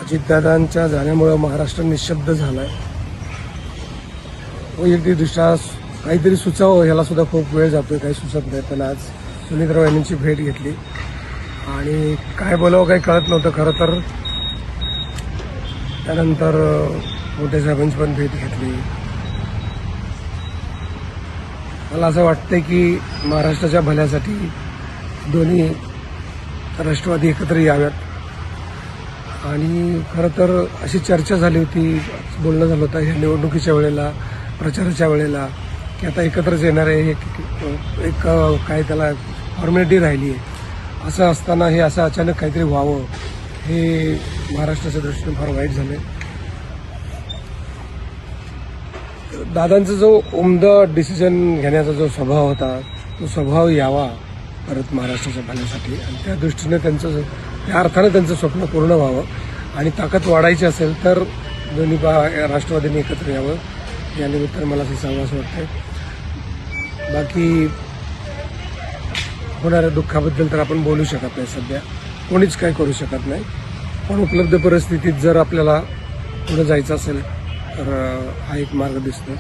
अजितदादांच्या जाण्यामुळे महाराष्ट्र निशब्द झालाय. वैयक्तिकदृष्ट्या काहीतरी सुचावं ह्याला सुद्धा खूप वेळ जातोय, काही सुचत नाही. पण आज सुनीतराव यांची भेट घेतली आणि काय बोलावं काही कळत नव्हतं खरं तर. त्यानंतर मोठे साहेबांची पण भेट घेतली. मला असं वाटतंय की महाराष्ट्राच्या भल्यासाठी दोन्ही राष्ट्रवादी एकत्र याव्यात. आणि खरं तर अशी चर्चा झाली होती, बोलणं झालं होतं ह्या निवडणुकीच्या वेळेला, प्रचाराच्या वेळेला, की आता एकत्रच येणार आहे. एक काय त्याला फॉर्मॅलिटी राहिली आहे. असं असताना हे असं अचानक काहीतरी व्हावं हे महाराष्ट्राच्या दृष्टीने फार वाईट झालं. दादांचा जो उमदा डिसिजन घेण्याचा जो स्वभाव होता तो स्वभाव यावा परत महाराष्ट्राच्या भल्यासाठी. आणि त्या दृष्टीने त्या अर्थानं त्यांचं स्वप्न पूर्ण व्हावं आणि ताकद वाढायची असेल तर दोन्ही राष्ट्रवादींनी एकत्र यावं. या निमित्तानं मला असं सांगावं असं वाटतंय. बाकी होणाऱ्या दुःखाबद्दल तर आपण बोलू शकत नाही, सध्या कोणीच काही करू शकत नाही. पण उपलब्ध परिस्थितीत जर आपल्याला पुढे जायचं असेल तर हा एक मार्ग दिसतो.